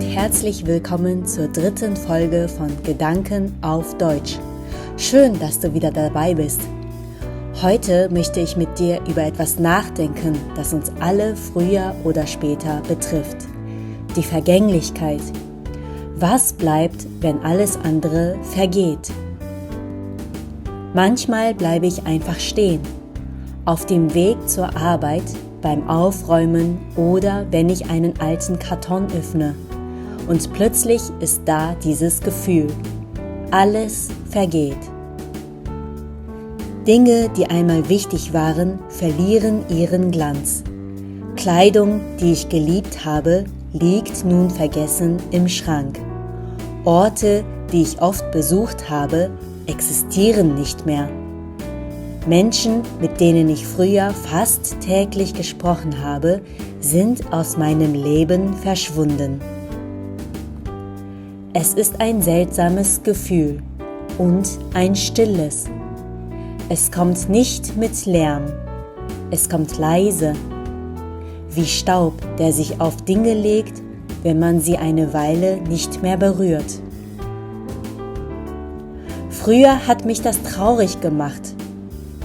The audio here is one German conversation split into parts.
und herzlich willkommen zur 3. Folge von Gedanken auf Deutsch. Schön, dass du wieder dabei bist. Heute möchte ich mit dir über etwas nachdenken, das uns alle früher oder später betrifft. Die Vergänglichkeit. Was bleibt, wenn alles andere vergeht? Manchmal bleibe ich einfach stehen, auf dem Weg zur Arbeit, beim Aufräumen oder wenn ich einen alten Karton öffne. Und plötzlich ist da dieses Gefühl. Alles vergeht. Dinge, die einmal wichtig waren, verlieren ihren Glanz. Kleidung, die ich geliebt habe, liegt nun vergessen im Schrank. Orte, die ich oft besucht habe, existieren nicht mehr. Menschen, mit denen ich früher fast täglich gesprochen habe, sind aus meinem Leben verschwunden. Es ist ein seltsames Gefühl und ein stilles. Es kommt nicht mit Lärm, es kommt leise, wie Staub, der sich auf Dinge legt, wenn man sie eine Weile nicht mehr berührt. Früher hat mich das traurig gemacht.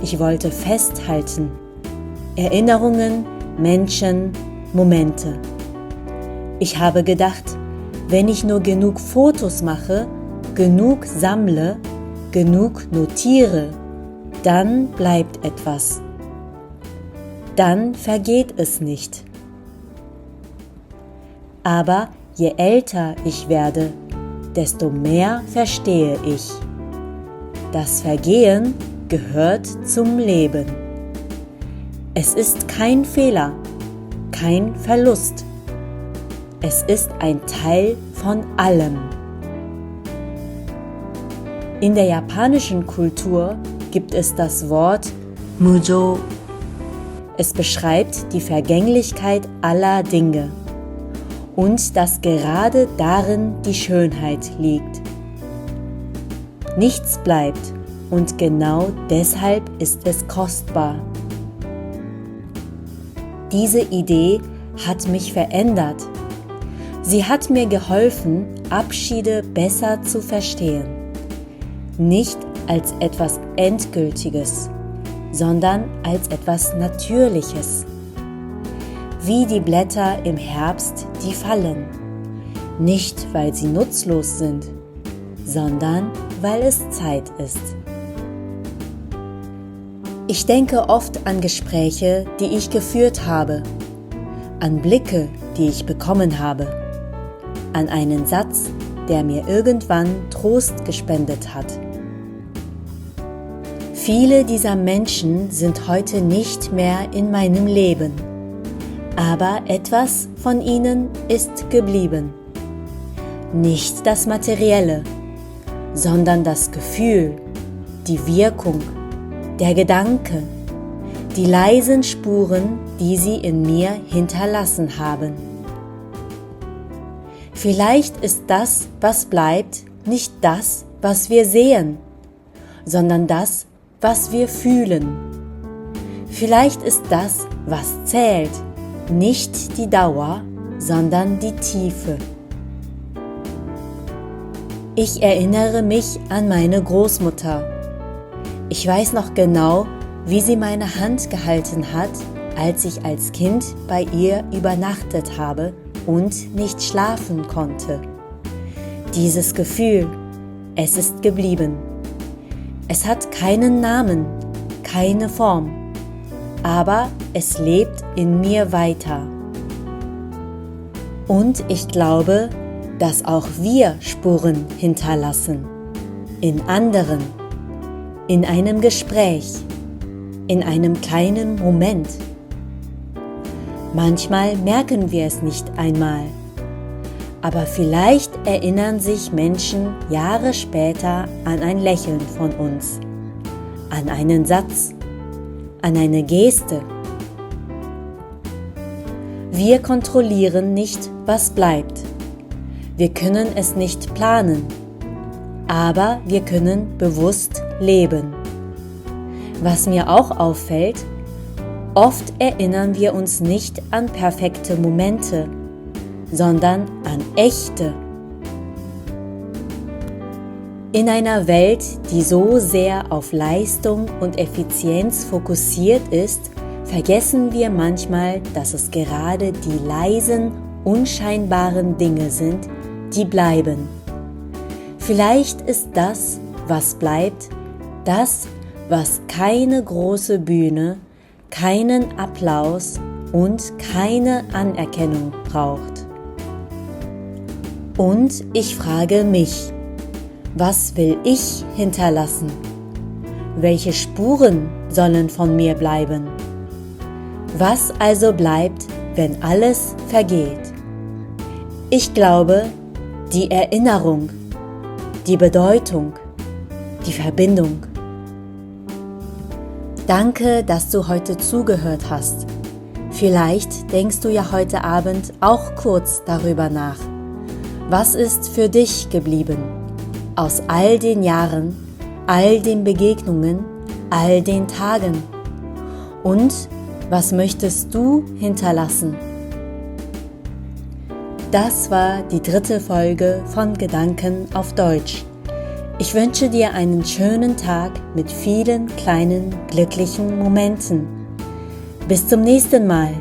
Ich wollte festhalten. Erinnerungen, Menschen, Momente. Ich habe gedacht, wenn ich nur genug Fotos mache, genug sammle, genug notiere, dann bleibt etwas. Dann vergeht es nicht. Aber je älter ich werde, desto mehr verstehe ich. Das Vergehen gehört zum Leben. Es ist kein Fehler, kein Verlust. Es ist ein Teil von allem. In der japanischen Kultur gibt es das Wort Mujō. Es beschreibt die Vergänglichkeit aller Dinge und dass gerade darin die Schönheit liegt. Nichts bleibt und genau deshalb ist es kostbar. Diese Idee hat mich verändert. Sie hat mir geholfen, Abschiede besser zu verstehen. Nicht als etwas Endgültiges, sondern als etwas Natürliches. Wie die Blätter im Herbst, die fallen. Nicht, weil sie nutzlos sind, sondern weil es Zeit ist. Ich denke oft an Gespräche, die ich geführt habe, an Blicke, die ich bekommen habe, an einen Satz, der mir irgendwann Trost gespendet hat. Viele dieser Menschen sind heute nicht mehr in meinem Leben, aber etwas von ihnen ist geblieben. Nicht das Materielle, sondern das Gefühl, die Wirkung, der Gedanke, die leisen Spuren, die sie in mir hinterlassen haben. Vielleicht ist das, was bleibt, nicht das, was wir sehen, sondern das, was wir fühlen. Vielleicht ist das, was zählt, nicht die Dauer, sondern die Tiefe. Ich erinnere mich an meine Großmutter. Ich weiß noch genau, wie sie meine Hand gehalten hat, als ich als Kind bei ihr übernachtet habe und nicht schlafen konnte. Dieses Gefühl, es ist geblieben. Es hat keinen Namen, keine Form, aber es lebt in mir weiter. Und ich glaube, dass auch wir Spuren hinterlassen. In anderen, in einem Gespräch, in einem kleinen Moment. Manchmal merken wir es nicht einmal, aber vielleicht erinnern sich Menschen Jahre später an ein Lächeln von uns, an einen Satz, an eine Geste. Wir kontrollieren nicht, was bleibt. Wir können es nicht planen, aber wir können bewusst leben. Was mir auch auffällt, oft erinnern wir uns nicht an perfekte Momente, sondern an echte. In einer Welt, die so sehr auf Leistung und Effizienz fokussiert ist, vergessen wir manchmal, dass es gerade die leisen, unscheinbaren Dinge sind, die bleiben. Vielleicht ist das, was bleibt, das, was keine große Bühne, keinen Applaus und keine Anerkennung braucht. Und ich frage mich, was will ich hinterlassen? Welche Spuren sollen von mir bleiben? Was also bleibt, wenn alles vergeht? Ich glaube, die Erinnerung, die Bedeutung, die Verbindung. Danke, dass du heute zugehört hast. Vielleicht denkst du ja heute Abend auch kurz darüber nach. Was ist für dich geblieben? Aus all den Jahren, all den Begegnungen, all den Tagen? Und was möchtest du hinterlassen? Das war die 3. Folge von Gedanken auf Deutsch. Ich wünsche dir einen schönen Tag mit vielen kleinen glücklichen Momenten. Bis zum nächsten Mal.